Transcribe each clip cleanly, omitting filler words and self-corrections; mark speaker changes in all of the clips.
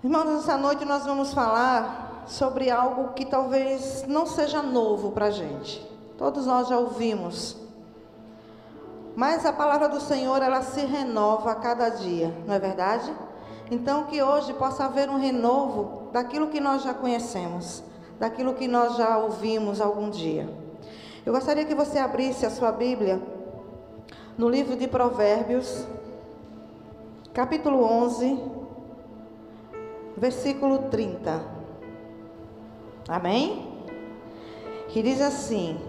Speaker 1: Irmãos, essa noite nós vamos falar sobre algo que talvez não seja novo para a gente. Todos nós já ouvimos. Mas a palavra do Senhor, ela se renova a cada dia, não é verdade? Então que hoje possa haver um renovo daquilo que nós já conhecemos, daquilo que nós já ouvimos algum dia. Eu gostaria que você abrisse a sua Bíblia no livro de Provérbios, capítulo 11, versículo 30. Amém? Que diz assim: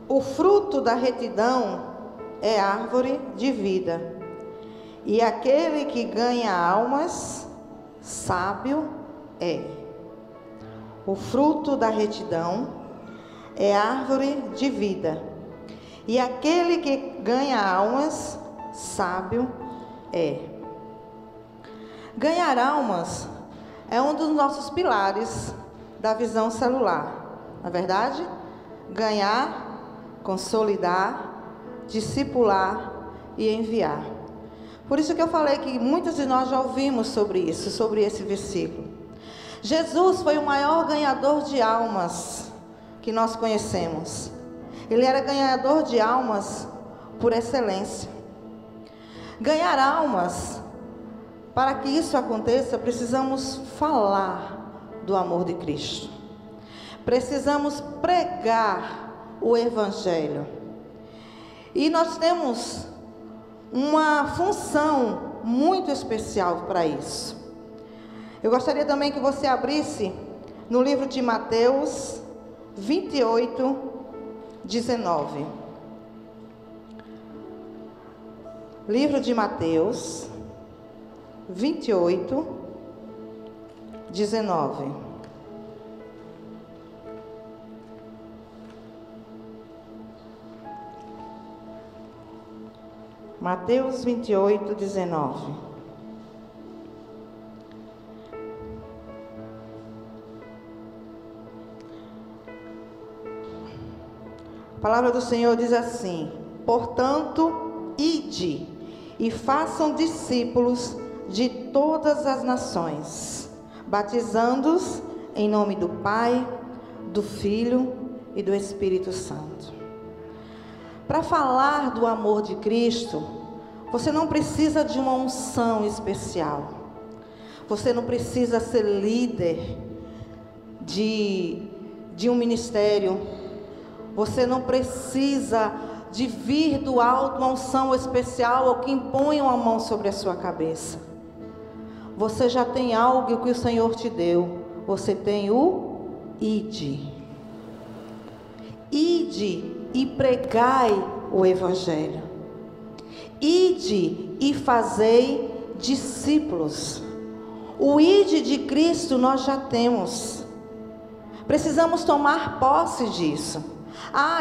Speaker 1: o fruto da retidão é árvore de vida, e aquele que ganha almas, sábio é. O fruto da retidão é árvore de vida, e aquele que ganha almas, sábio é. Ganhar almas é um dos nossos pilares da visão celular, não é verdade? Ganhar, consolidar, discipular e enviar. Por isso que eu falei que muitos de nós já ouvimos sobre isso, sobre esse versículo. Jesus foi o maior ganhador de almas que nós conhecemos. Ele era ganhador de almas por excelência. Ganhar almas, para que isso aconteça, precisamos falar do amor de Cristo. Precisamos pregar o Evangelho. E nós temos uma função muito especial para isso. Eu gostaria também que você abrisse no livro de Mateus 28, 19. Livro de Mateus 28, 19. Mateus 28, 19. A palavra do Senhor diz assim: portanto, ide e façam discípulos de todas as nações, batizando-os em nome do Pai, do Filho e do Espírito Santo. Para falar do amor de Cristo, você não precisa de uma unção especial. Você não precisa ser líder de um ministério. Você não precisa de vir do alto uma unção especial ou que imponham a mão sobre a sua cabeça. Você já tem algo que o Senhor te deu. Você tem o ide. Ide e pregai o Evangelho. Ide e fazei discípulos. O ide de Cristo nós já temos. Precisamos tomar posse disso.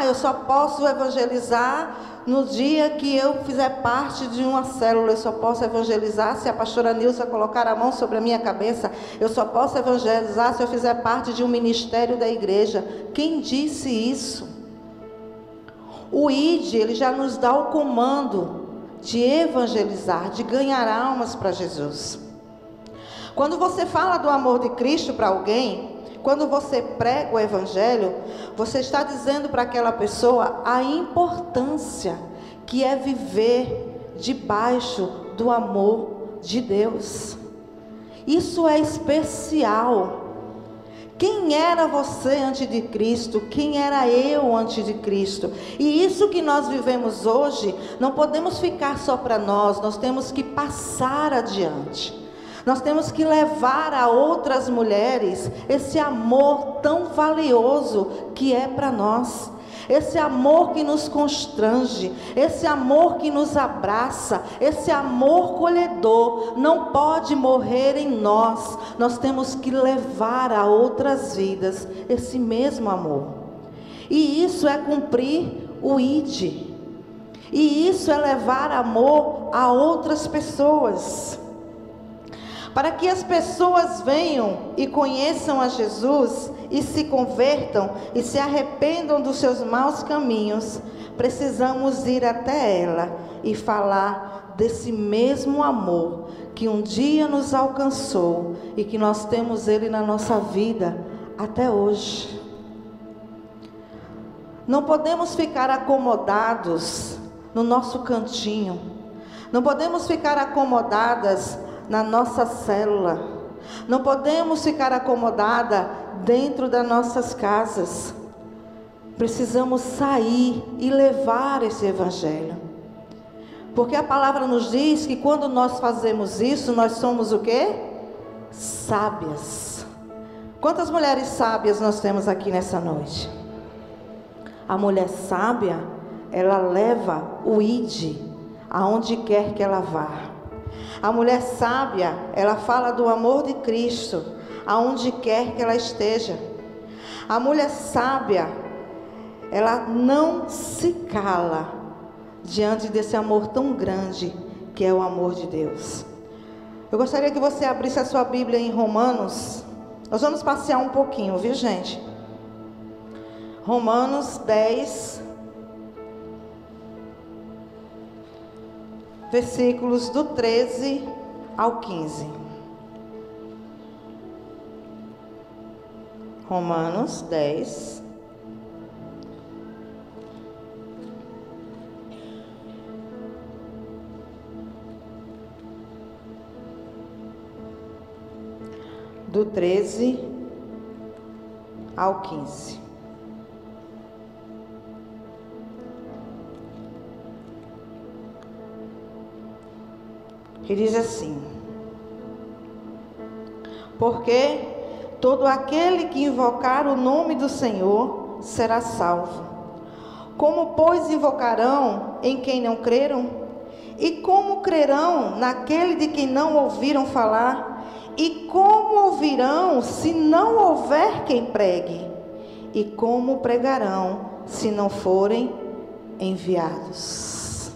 Speaker 1: Eu só posso evangelizar no dia que eu fizer parte de uma célula. Eu só posso evangelizar se a pastora Nilza colocar a mão sobre a minha cabeça. Eu só posso evangelizar se eu fizer parte de um ministério da igreja. Quem disse isso? O ID, ele já nos dá o comando de evangelizar, de ganhar almas para Jesus. Quando você fala do amor de Cristo para alguém, quando você prega o Evangelho, você está dizendo para aquela pessoa a importância que é viver debaixo do amor de Deus. Isso é especial. Quem era você antes de Cristo? Quem era eu antes de Cristo? E isso que nós vivemos hoje, não podemos ficar só para nós, nós temos que passar adiante. Nós temos que levar a outras mulheres esse amor tão valioso que é para nós. Esse amor que nos constrange, esse amor que nos abraça, esse amor colhedor, não pode morrer em nós. Nós temos que levar a outras vidas esse mesmo amor. E isso é cumprir o ID. E isso é levar amor a outras pessoas. Para que as pessoas venham e conheçam a Jesus e se convertam e se arrependam dos seus maus caminhos, precisamos ir até ela e falar desse mesmo amor que um dia nos alcançou e que nós temos Ele na nossa vida até hoje. Não podemos ficar acomodados no nosso cantinho. Não podemos ficar acomodadas na nossa célula. Não podemos ficar acomodada dentro das nossas casas. Precisamos sair e levar esse evangelho. Porque a palavra nos diz que quando nós fazemos isso, nós somos o quê? Sábias. Quantas mulheres sábias nós temos aqui nessa noite? A mulher sábia, ela leva o ide aonde quer que ela vá. A mulher sábia, ela fala do amor de Cristo aonde quer que ela esteja. A mulher sábia, ela não se cala diante desse amor tão grande que é o amor de Deus. Eu gostaria que você abrisse a sua Bíblia em Romanos. Nós vamos passear um pouquinho, viu, gente? Romanos 10, versículos do 13 ao 15. Romanos 10, do 13 ao 15. Que diz assim: porque todo aquele que invocar o nome do Senhor será salvo. Como, pois, invocarão em quem não creram? E como crerão naquele de quem não ouviram falar? E como ouvirão se não houver quem pregue? E como pregarão se não forem enviados?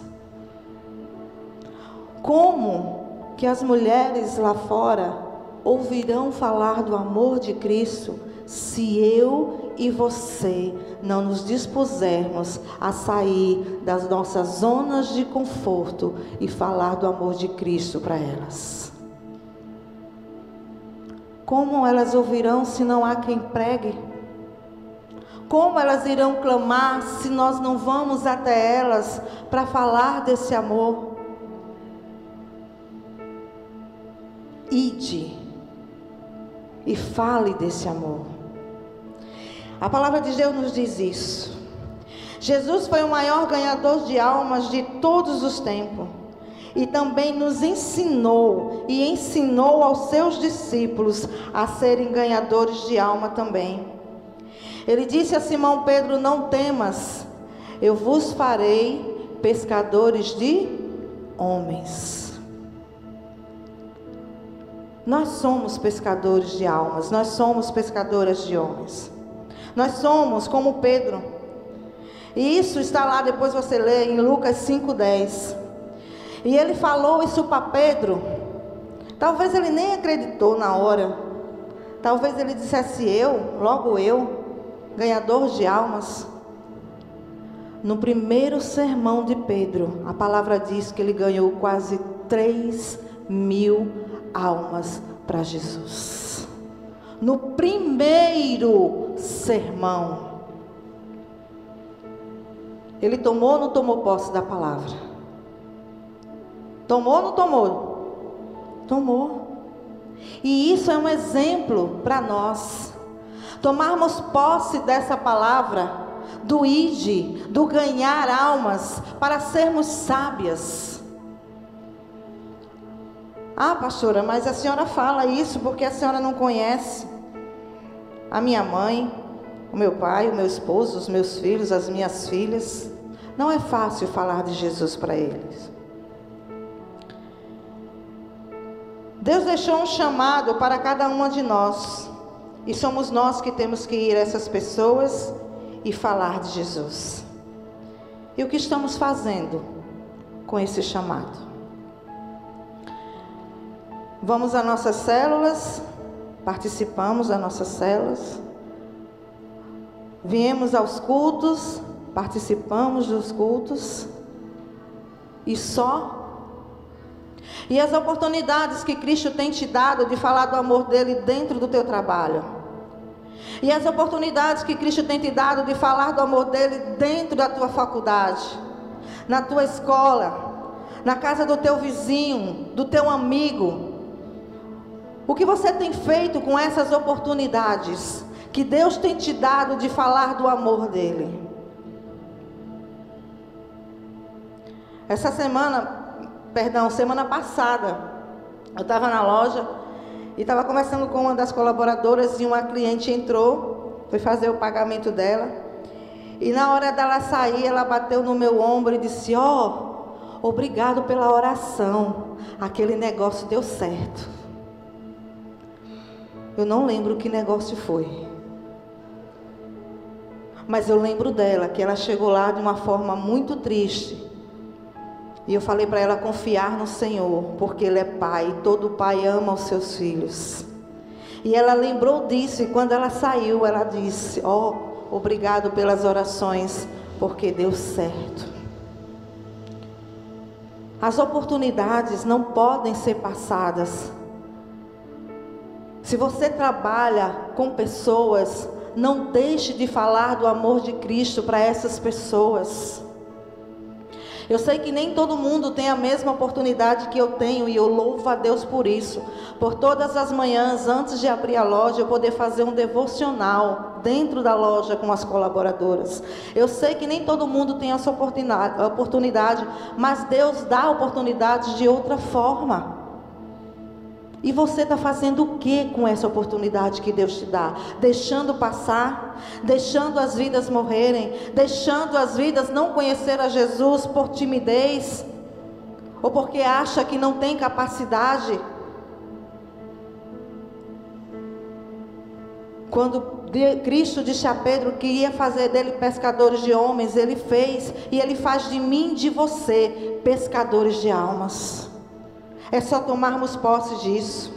Speaker 1: Como que as mulheres lá fora ouvirão falar do amor de Cristo se eu e você não nos dispusermos a sair das nossas zonas de conforto e falar do amor de Cristo para elas? Como elas ouvirão se não há quem pregue? Como elas irão clamar se nós não vamos até elas para falar desse amor? Ide e fale desse amor. A palavra de Deus nos diz isso. Jesus foi o maior ganhador de almas de todos os tempos. E também nos ensinou e ensinou aos seus discípulos a serem ganhadores de alma também. Ele disse a Simão Pedro: não temas, eu vos farei pescadores de homens. Nós somos pescadores de almas, nós somos pescadoras de homens. Nós somos como Pedro. E isso está lá, depois você lê em Lucas 5:10. E ele falou isso para Pedro. Talvez ele nem acreditou na hora. Talvez ele dissesse: logo eu, ganhador de almas. No primeiro sermão de Pedro, a palavra diz que ele ganhou quase 3.000 almas para Jesus. No primeiro sermão. Ele tomou ou não tomou posse da palavra? Tomou ou não tomou? Tomou. E isso é um exemplo para nós. Tomarmos posse dessa palavra, do ide, do ganhar almas, para sermos sábias. Ah, pastora, mas a senhora fala isso porque a senhora não conhece a minha mãe, o meu pai, o meu esposo, os meus filhos, as minhas filhas. Não é fácil falar de Jesus para eles. Deus deixou um chamado para cada uma de nós. E somos nós que temos que ir a essas pessoas e falar de Jesus. E o que estamos fazendo com esse chamado? Vamos às nossas células, participamos das nossas células. Viemos aos cultos, participamos dos cultos. E só? E as oportunidades que Cristo tem te dado de falar do amor dele dentro do teu trabalho. E as oportunidades que Cristo tem te dado de falar do amor dele dentro da tua faculdade, na tua escola, na casa do teu vizinho, do teu amigo. O que você tem feito com essas oportunidades que Deus tem te dado de falar do amor dele? Semana passada, eu estava na loja e estava conversando com uma das colaboradoras e uma cliente entrou, foi fazer o pagamento dela. E na hora dela sair, ela bateu no meu ombro e disse: obrigado pela oração, aquele negócio deu certo. Eu não lembro que negócio foi, mas eu lembro dela, que ela chegou lá de uma forma muito triste. E eu falei para ela confiar no Senhor, porque Ele é Pai, e todo pai ama os seus filhos. E ela lembrou disso, e quando ela saiu, ela disse: obrigado pelas orações, porque deu certo. As oportunidades não podem ser passadas. Se você trabalha com pessoas, não deixe de falar do amor de Cristo para essas pessoas. Eu sei que nem todo mundo tem a mesma oportunidade que eu tenho, e eu louvo a Deus por isso. Por todas as manhãs, antes de abrir a loja, eu poder fazer um devocional dentro da loja com as colaboradoras. Eu sei que nem todo mundo tem essa oportunidade, mas Deus dá oportunidades de outra forma. E você está fazendo o que com essa oportunidade que Deus te dá? Deixando passar? Deixando as vidas morrerem? Deixando as vidas não conhecer a Jesus por timidez? Ou porque acha que não tem capacidade? Quando Cristo disse a Pedro que ia fazer dele pescadores de homens, Ele fez, e Ele faz de mim e de você pescadores de almas. É só tomarmos posse disso.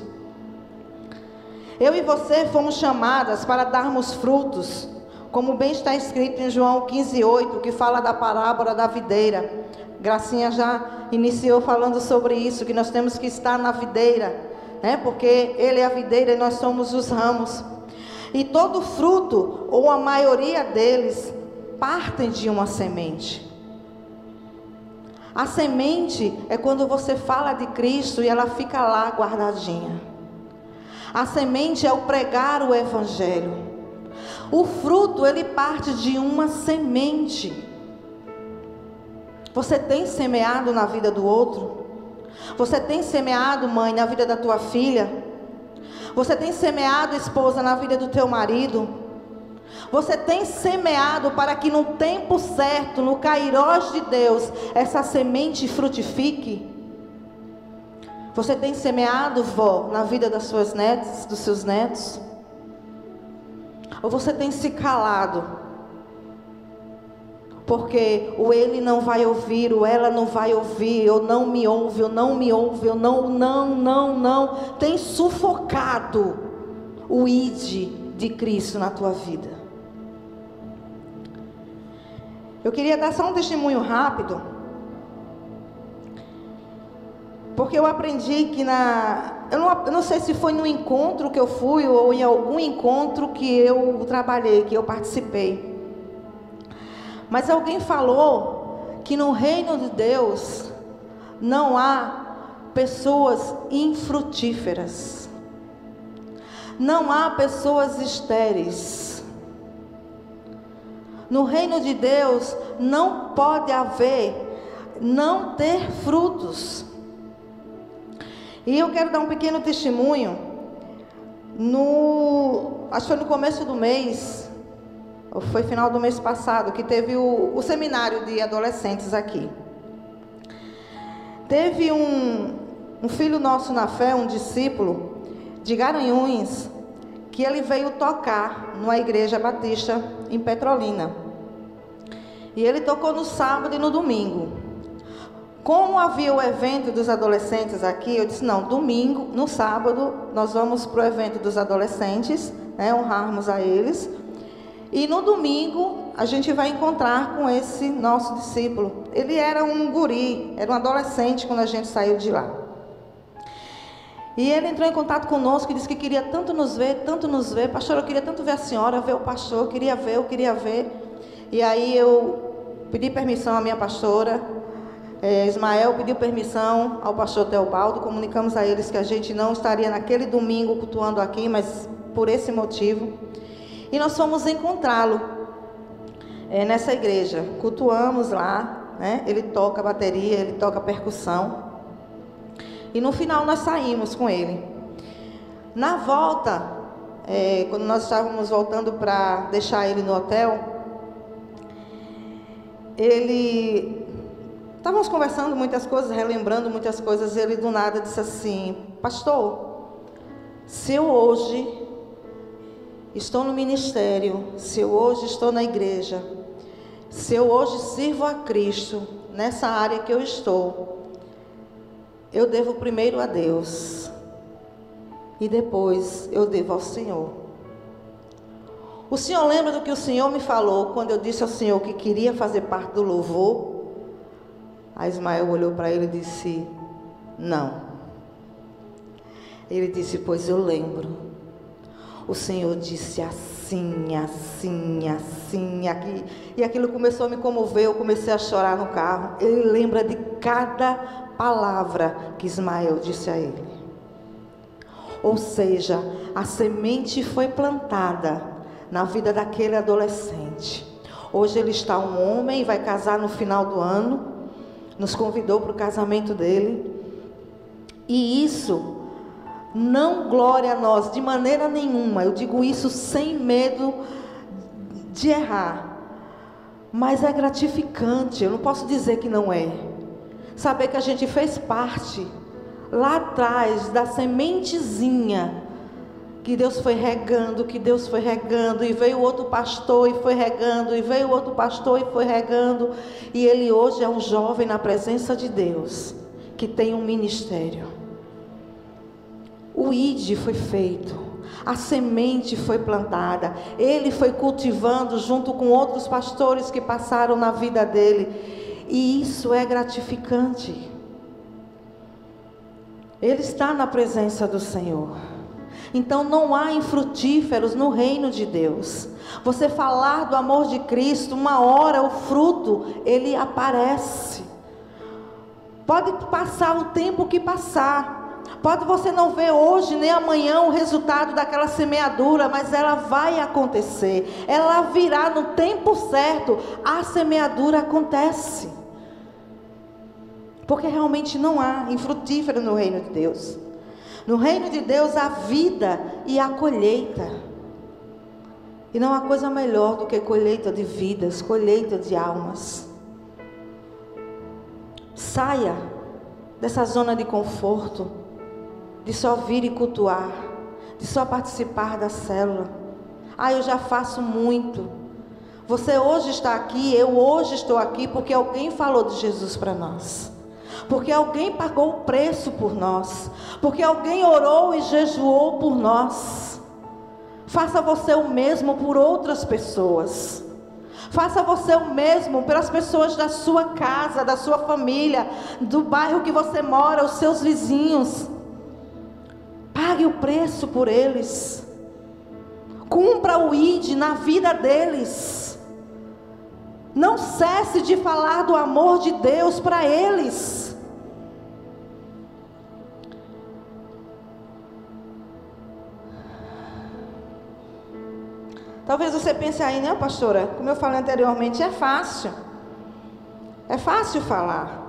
Speaker 1: Eu e você fomos chamadas para darmos frutos, como bem está escrito em João 15:8, que fala da parábola da videira. Gracinha já iniciou falando sobre isso, que nós temos que estar na videira, né? Porque Ele é a videira e nós somos os ramos. E todo fruto, ou a maioria deles, partem de uma semente. A semente é quando você fala de Cristo e ela fica lá guardadinha. A semente é o pregar o Evangelho. O fruto, ele parte de uma semente. Você tem semeado na vida do outro? Você tem semeado, mãe, na vida da tua filha? Você tem semeado, esposa, na vida do teu marido? Você tem semeado para que no tempo certo, no kairós de Deus, essa semente frutifique? Você tem semeado, vó, na vida das suas netas, dos seus netos? Ou você tem se calado? Porque o ele não vai ouvir, o ela não vai ouvir, eu não me ouve, eu não me ouve, eu não. Tem sufocado o ide de Cristo na tua vida. Eu queria dar só um testemunho rápido, porque eu aprendi que eu não sei se foi no encontro que eu fui, ou em algum encontro que eu trabalhei, que eu participei, mas alguém falou que no reino de Deus não há pessoas infrutíferas, não há pessoas estéreis. No reino de Deus não pode haver, não ter frutos. E eu quero dar um pequeno testemunho. Acho que foi no começo do mês, ou foi final do mês passado, que teve o seminário de adolescentes aqui. Teve um filho nosso na fé, um discípulo de Garanhuns, que ele veio tocar numa igreja batista em Petrolina. E ele tocou no sábado e no domingo. Como havia o evento dos adolescentes aqui, eu disse: não, domingo, no sábado, nós vamos para o evento dos adolescentes, né, honrarmos a eles. E no domingo, a gente vai encontrar com esse nosso discípulo. Ele era um guri, era um adolescente quando a gente saiu de lá. E ele entrou em contato conosco e disse que queria tanto nos ver, pastor, eu queria tanto ver a senhora, ver o pastor, eu queria ver. E aí eu pedi permissão à minha pastora, Ismael pediu permissão ao pastor Teobaldo, comunicamos a eles que a gente não estaria naquele domingo cultuando aqui, mas por esse motivo. E nós fomos encontrá-lo nessa igreja, cultuamos lá, né? Ele toca bateria, ele toca percussão. E no final nós saímos com ele. Na volta, quando nós estávamos voltando para deixar ele no hotel, estávamos conversando muitas coisas, relembrando muitas coisas. Ele do nada disse assim: pastor, se eu hoje estou no ministério, se eu hoje estou na igreja, se eu hoje sirvo a Cristo nessa área que eu estou, eu devo primeiro a Deus e depois eu devo ao Senhor. O Senhor lembra do que o Senhor me falou quando eu disse ao Senhor que queria fazer parte do louvor? Aí Ismael olhou para ele e disse: não. Ele disse: pois eu lembro. O Senhor disse assim, assim, assim, aqui. E aquilo começou a me comover, eu comecei a chorar no carro. Ele lembra de cada palavra que Ismael disse a ele. Ou seja, a semente foi plantada na vida daquele adolescente. Hoje ele está um homem e vai casar no final do ano. Nos convidou para o casamento dele. E isso não glória a nós de maneira nenhuma. Eu digo isso sem medo de errar. Mas é gratificante. Eu não posso dizer que não é. Saber que a gente fez parte lá atrás da sementezinha que Deus foi regando, e veio outro pastor e foi regando, e veio outro pastor e foi regando, e ele hoje é um jovem na presença de Deus, que tem um ministério. O ID foi feito, a semente foi plantada, ele foi cultivando junto com outros pastores que passaram na vida dele. E isso é gratificante. Ele está na presença do Senhor. Então não há infrutíferos no reino de Deus. Você falar do amor de Cristo, uma hora o fruto, ele aparece. Pode passar o tempo que passar. Pode você não ver hoje nem amanhã o resultado daquela semeadura, mas ela vai acontecer. Ela virá no tempo certo. A semeadura acontece. Porque realmente não há infrutífero no reino de Deus. No reino de Deus há vida e há colheita. E não há coisa melhor do que colheita de vidas, colheita de almas. Saia dessa zona de conforto, de só vir e cultuar, de só participar da célula. Eu já faço muito. Você hoje está aqui, eu hoje estou aqui porque alguém falou de Jesus para nós. Porque alguém pagou o preço por nós. Porque alguém orou e jejuou por nós. Faça você o mesmo por outras pessoas. Faça você o mesmo pelas pessoas da sua casa, da sua família, do bairro que você mora, os seus vizinhos. Pague o preço por eles. Cumpra o ID na vida deles. Não cesse de falar do amor de Deus para eles. Talvez você pense aí, né, pastora? Como eu falei anteriormente, é fácil. É fácil falar.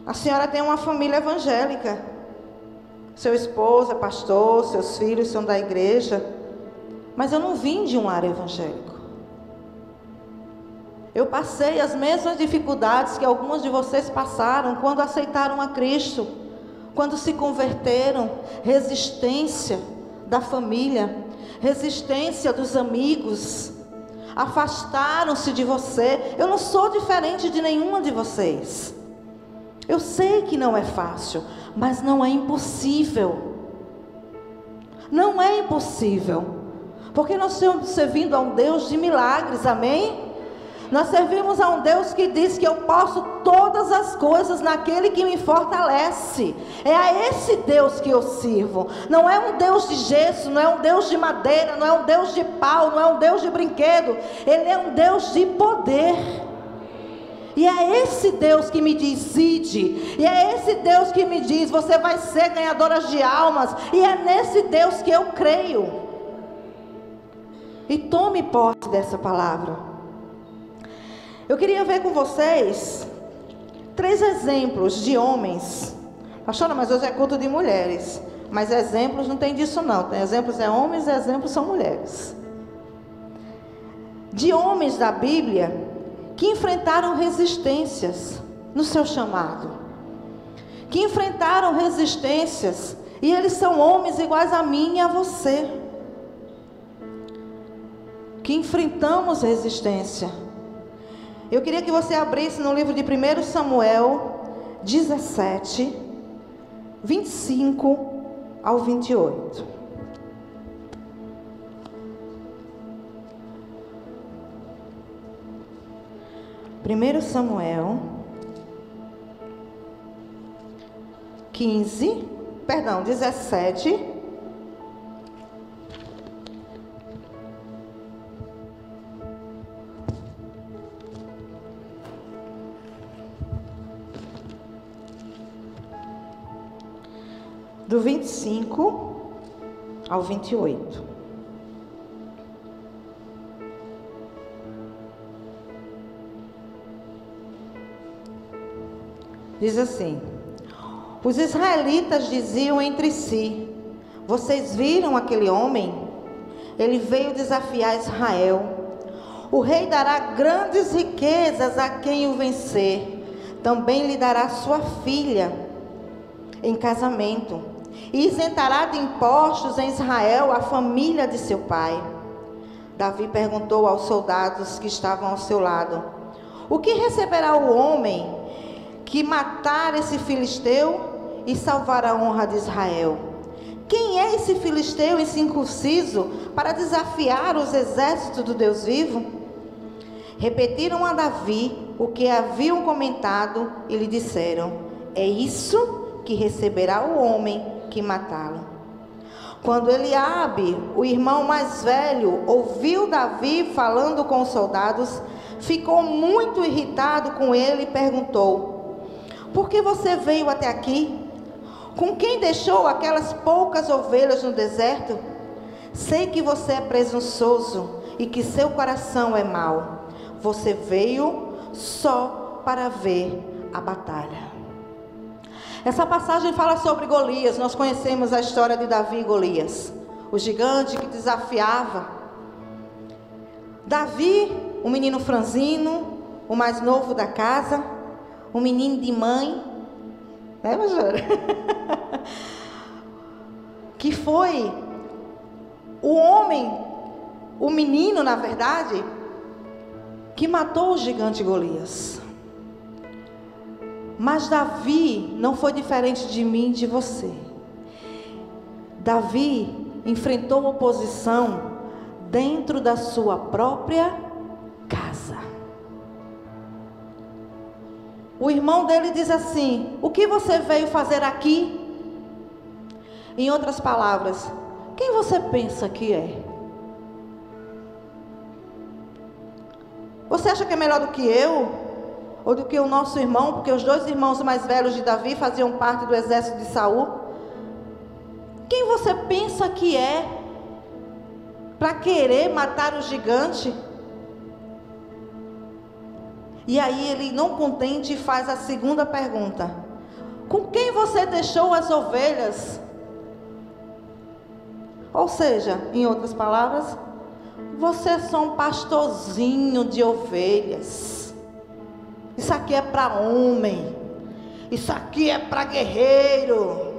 Speaker 1: A senhora tem uma família evangélica. Seu esposo é pastor, seus filhos são da igreja. Mas eu não vim de um lar evangélico. Eu passei as mesmas dificuldades que algumas de vocês passaram quando aceitaram a Cristo, quando se converteram. Resistência da família, resistência dos amigos, afastaram-se de você. Eu não sou diferente de nenhuma de vocês. Eu sei que não é fácil, mas não é impossível. Não é impossível, porque nós estamos servindo a um Deus de milagres, amém? Nós servimos a um Deus que diz que eu posso todas as coisas naquele que me fortalece. É a esse Deus que eu sirvo. Não é um Deus de gesso, não é um Deus de madeira, não é um Deus de pau, não é um Deus de brinquedo. Ele é um Deus de poder. E é esse Deus que me diz: ide. E é esse Deus que me diz: você vai ser ganhadora de almas. E é nesse Deus que eu creio. E tome posse dessa palavra. Eu queria ver com vocês 3 exemplos de homens. Pastora, mas hoje é culto de mulheres. Mas exemplos não tem disso não. Tem exemplos é homens e exemplos são mulheres. De homens da Bíblia que enfrentaram resistências no seu chamado. Que enfrentaram resistências. E eles são homens iguais a mim e a você. Que enfrentamos resistência. Eu queria que você abrisse no livro de 1 Samuel 17, 25 ao 28. Primeiro Samuel 17, do 25 ao 28. Diz assim: os israelitas diziam entre si: vocês viram aquele homem? Ele veio desafiar Israel. O rei dará grandes riquezas a quem o vencer. Também lhe dará sua filha em casamento. E isentará de impostos em Israel a família de seu pai. Davi perguntou aos soldados que estavam ao seu lado: o que receberá o homem que matar esse filisteu e salvar a honra de Israel? Quem é esse filisteu incircunciso para desafiar os exércitos do Deus vivo? Repetiram a Davi o que haviam comentado e lhe disseram: é isso que receberá o homem que matá-lo. Quando Eliabe, o irmão mais velho, ouviu Davi falando com os soldados, ficou muito irritado com ele e perguntou: por que você veio até aqui? Com quem deixou aquelas poucas ovelhas no deserto? Sei que você é presunçoso e que seu coração é mau. Você veio só para ver a batalha. Essa passagem fala sobre Golias. Nós conhecemos a história de Davi e Golias, o gigante que desafiava. Davi, um menino franzino, o mais novo da casa, um menino de mãe, né, pastora? Que foi o homem, o menino, na verdade, que matou o gigante Golias. Mas Davi não foi diferente de mim e de você. Davi enfrentou oposição dentro da sua própria casa. O irmão dele diz assim: o que você veio fazer aqui? Em outras palavras, quem você pensa que é? Você acha que é melhor do que eu? Ou do que o nosso irmão? Porque os 2 irmãos mais velhos de Davi faziam parte do exército de Saul. Quem você pensa que é para querer matar o gigante? E aí ele, não contente, faz a segunda pergunta: com quem você deixou as ovelhas? Ou seja, em outras palavras, você é só um pastorzinho de ovelhas. Isso aqui é para homem. Isso aqui é para guerreiro.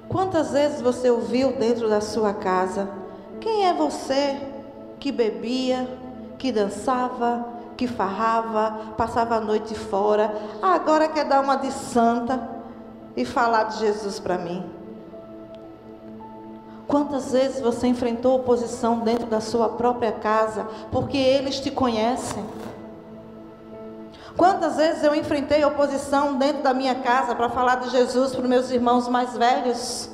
Speaker 1: Quantas vezes você ouviu dentro da sua casa: quem é você que bebia, que dançava, que farrava, passava a noite fora, agora quer dar uma de santa e falar de Jesus para mim? Quantas vezes você enfrentou oposição dentro da sua própria casa, porque eles te conhecem? Quantas vezes eu enfrentei oposição dentro da minha casa para falar de Jesus para os meus irmãos mais velhos?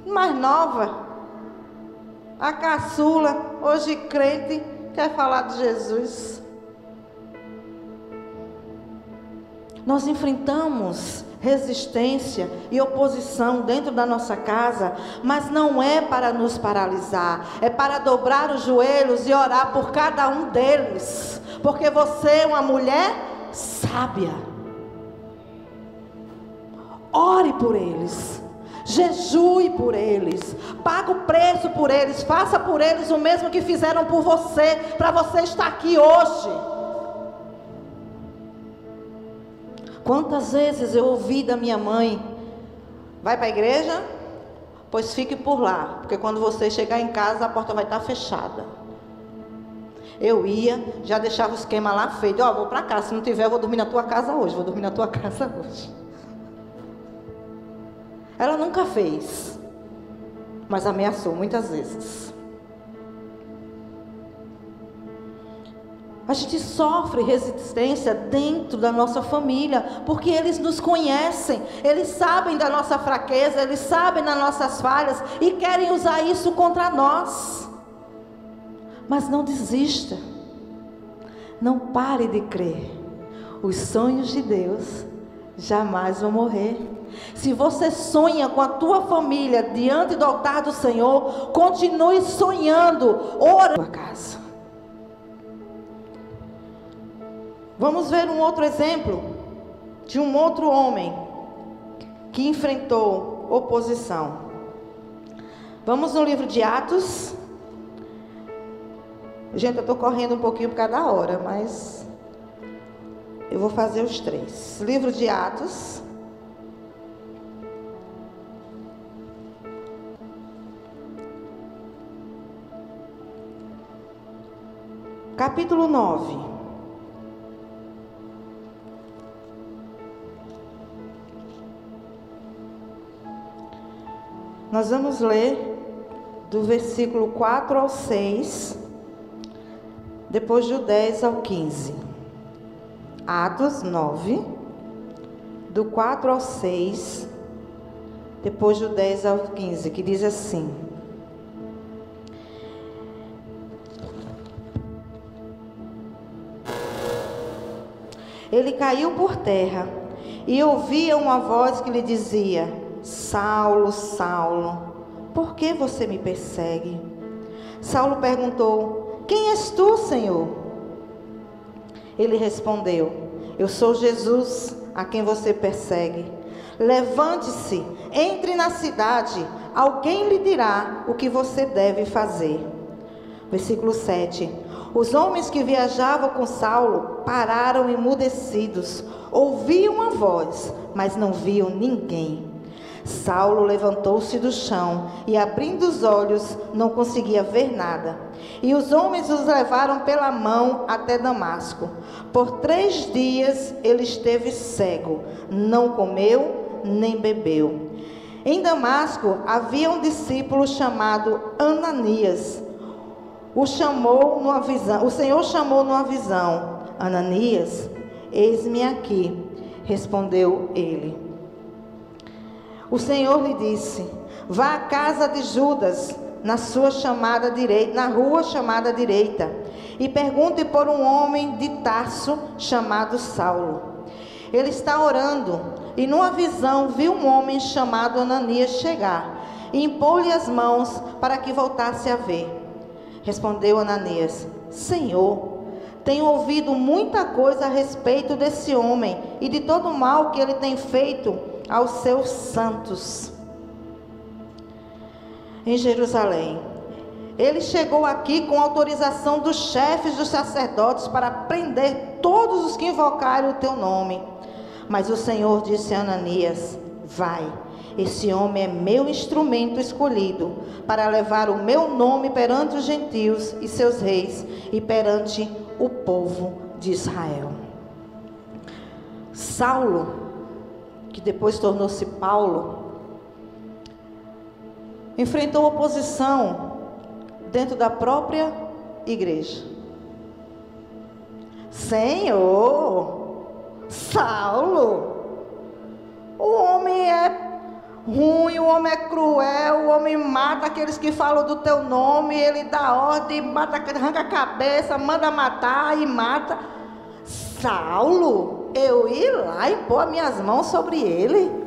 Speaker 1: Mais nova, a caçula, hoje crente, quer falar de Jesus. Nós enfrentamos resistência e oposição dentro da nossa casa, mas não é para nos paralisar, é para dobrar os joelhos e orar por cada um deles, porque você é uma mulher sábia. Ore por eles, jejue por eles, pague o preço por eles, faça por eles o mesmo que fizeram por você, para você estar aqui hoje. Quantas vezes eu ouvi da minha mãe: vai para a igreja? Pois fique por lá, porque quando você chegar em casa a porta vai estar fechada. Eu ia, já deixava o esquema lá feito: ó, vou para casa, se não tiver eu vou dormir na tua casa hoje, vou dormir na tua casa hoje. Ela nunca fez, mas ameaçou muitas vezes. A gente sofre resistência dentro da nossa família, porque eles nos conhecem, eles sabem da nossa fraqueza, eles sabem das nossas falhas e querem usar isso contra nós. Mas não desista, não pare de crer, os sonhos de Deus jamais vão morrer. Se você sonha com a tua família diante do altar do Senhor, continue sonhando, ora na tua casa. Vamos ver um outro exemplo de um outro homem que enfrentou oposição. Vamos no livro de Atos. Gente, eu estou correndo um pouquinho por cada hora, mas eu vou fazer os 3. Livro de Atos. Capítulo 9. Nós vamos ler do versículo 4 ao 6, depois do 10 ao 15. Atos 9, do 4 ao 6, depois do 10 ao 15, que diz assim: Ele caiu por terra e ouvia uma voz que lhe dizia: Saulo, Saulo, por que você me persegue? Saulo perguntou: quem és tu, Senhor? Ele respondeu: eu sou Jesus, a quem você persegue. Levante-se, entre na cidade, alguém lhe dirá o que você deve fazer. Versículo 7. Os homens que viajavam com Saulo pararam emudecidos, ouviam a voz, mas não viam ninguém. Saulo levantou-se do chão e, abrindo os olhos, não conseguia ver nada. E os homens os levaram pela mão até Damasco. Por 3 dias ele esteve cego, não comeu nem bebeu. Em Damasco havia um discípulo chamado Ananias. O Senhor chamou numa visão: Ananias, eis-me aqui. Respondeu ele. O Senhor lhe disse: vá à casa de Judas, na rua chamada direita, e pergunte por um homem de Tarso chamado Saulo. Ele está orando, e numa visão viu um homem chamado Ananias chegar, e impôs-lhe as mãos para que voltasse a ver. Respondeu Ananias: Senhor, tenho ouvido muita coisa a respeito desse homem e de todo o mal que ele tem feito aos seus santos em Jerusalém. Ele chegou aqui com autorização dos chefes dos sacerdotes para prender todos os que invocarem o teu nome. Mas o Senhor disse a Ananias: vai, esse homem é meu instrumento escolhido para levar o meu nome perante os gentios e seus reis e perante o povo de Israel. Saulo, que depois tornou-se Paulo, enfrentou oposição dentro da própria igreja. Senhor, Saulo, o homem é ruim, o homem é cruel, o homem mata aqueles que falam do teu nome, ele dá ordem, mata, arranca a cabeça, manda matar e mata. Saulo, eu ir lá e pôr as minhas mãos sobre ele?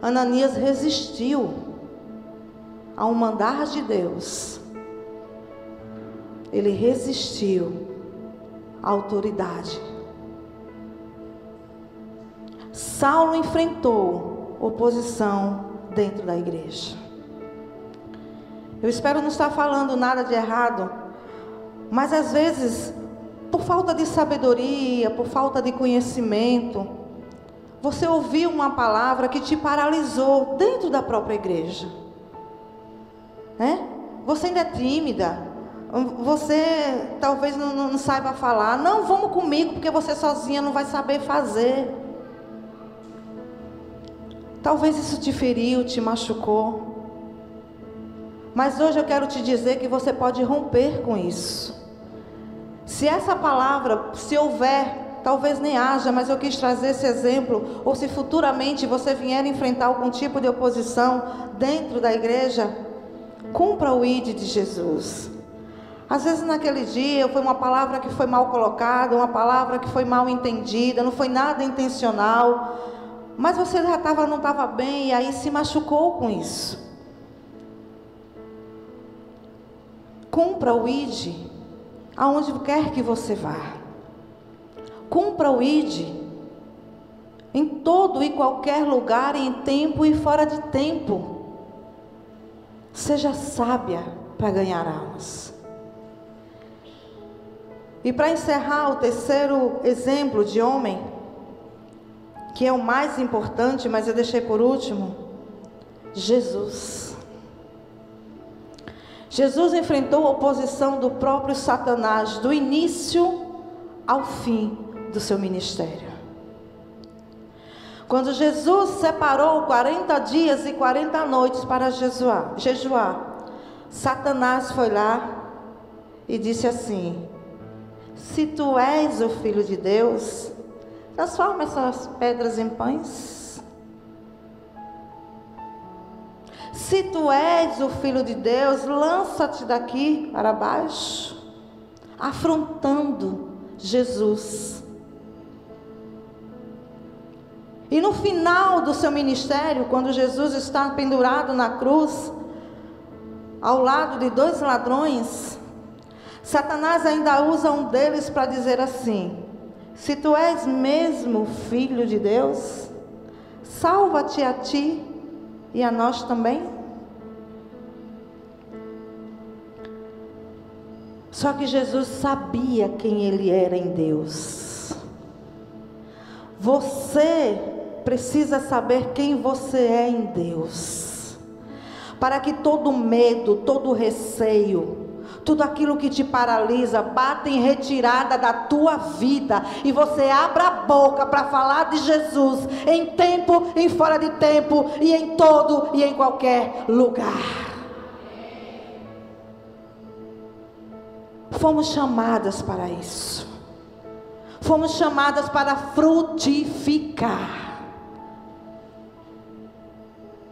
Speaker 1: Ananias resistiu ao mandar de Deus. Ele resistiu à autoridade. Saulo enfrentou oposição dentro da igreja. Eu espero não estar falando nada de errado, mas às vezes, por falta de sabedoria, por falta de conhecimento, você ouviu uma palavra que te paralisou dentro da própria igreja, né? Você ainda é tímida, você talvez não saiba falar. Não, vamos comigo, porque você sozinha não vai saber fazer. Talvez isso te feriu, te machucou. Mas hoje eu quero te dizer que você pode romper com isso. Se essa palavra, se houver, talvez nem haja, mas eu quis trazer esse exemplo, ou se futuramente você vier enfrentar algum tipo de oposição dentro da igreja, cumpra o ID de Jesus. Às vezes naquele dia foi uma palavra que foi mal colocada, uma palavra que foi mal entendida, não foi nada intencional, mas você já não estava bem e aí se machucou com isso. Cumpra o ID aonde quer que você vá. Cumpra o ID em todo e qualquer lugar, em tempo e fora de tempo. Seja sábia para ganhar almas. E para encerrar, o terceiro exemplo de homem, que é o mais importante, mas eu deixei por último, Jesus. Jesus enfrentou a oposição do próprio Satanás, do início ao fim do seu ministério. Quando Jesus separou 40 dias e 40 noites para jejuar, Satanás foi lá e disse assim: se tu és o Filho de Deus, transforma essas pedras em pães. Se tu és o Filho de Deus, lança-te daqui para baixo, afrontando Jesus. E no final do seu ministério, quando Jesus está pendurado na cruz, ao lado de 2 ladrões, Satanás ainda usa um deles para dizer assim: se tu és mesmo Filho de Deus, salva-te a ti e a nós também. Só que Jesus sabia quem ele era em Deus. Você precisa saber quem você é em Deus, para que todo medo, todo receio, tudo aquilo que te paralisa, bata em retirada da tua vida, e você abra a boca para falar de Jesus, em tempo, em fora de tempo, e em todo e em qualquer lugar. Fomos chamadas para isso. Fomos chamadas para frutificar.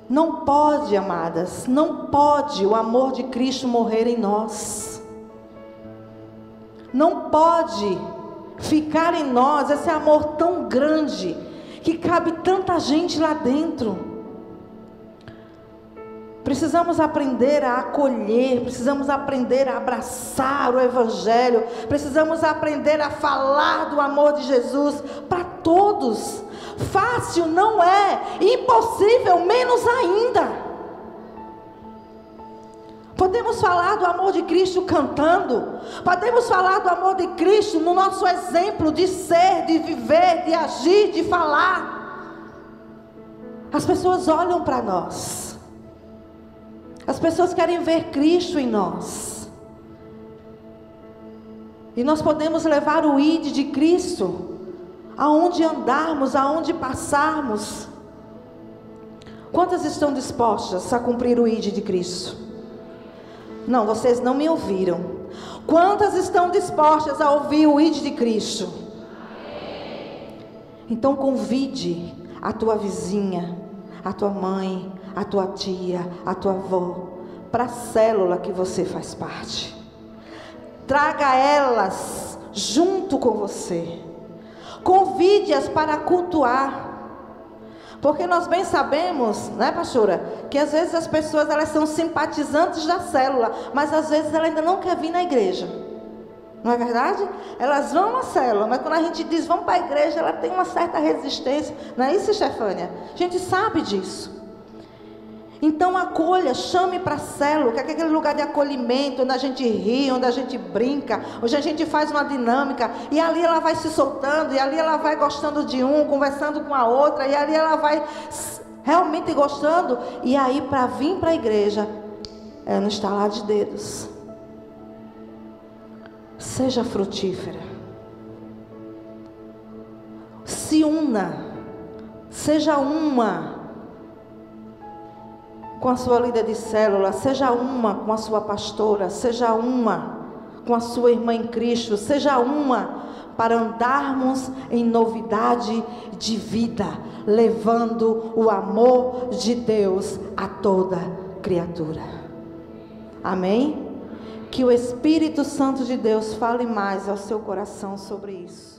Speaker 1: Não pode, amadas, não pode o amor de Cristo morrer em nós. Não pode ficar em nós esse amor tão grande, que cabe tanta gente lá dentro. Precisamos aprender a acolher, precisamos aprender a abraçar o Evangelho, precisamos aprender a falar do amor de Jesus para todos. Fácil não é, impossível menos ainda. Podemos falar do amor de Cristo cantando, podemos falar do amor de Cristo no nosso exemplo de ser, de viver, de agir, de falar. As pessoas olham para nós. As pessoas querem ver Cristo em nós. E nós podemos levar o ID de Cristo aonde andarmos, aonde passarmos. Quantas estão dispostas a cumprir o ID de Cristo? Não, vocês não me ouviram. Quantas estão dispostas a ouvir o ID de Cristo? Então convide a tua vizinha, a tua mãe, a tua tia, a tua avó, para a célula que você faz parte. Traga elas junto com você. Convide-as para cultuar. Porque nós bem sabemos, né, pastora, que às vezes as pessoas, elas são simpatizantes da célula, mas às vezes ela ainda não quer vir na igreja. Não é verdade? Elas vão à célula, mas quando a gente diz vamos para a igreja, ela tem uma certa resistência. Não é isso, Estefânia? A gente sabe disso. Então acolha, chame para a célula, que é aquele lugar de acolhimento, onde a gente ri, onde a gente brinca, onde a gente faz uma dinâmica, e ali ela vai se soltando, e ali ela vai gostando de um, conversando com a outra, e ali ela vai realmente gostando, e aí para vir para a igreja, é no estalar de dedos. Seja frutífera. Se una, seja uma com a sua líder de célula, seja uma com a sua pastora, seja uma com a sua irmã em Cristo, seja uma para andarmos em novidade de vida, levando o amor de Deus a toda criatura. Amém? Que o Espírito Santo de Deus fale mais ao seu coração sobre isso.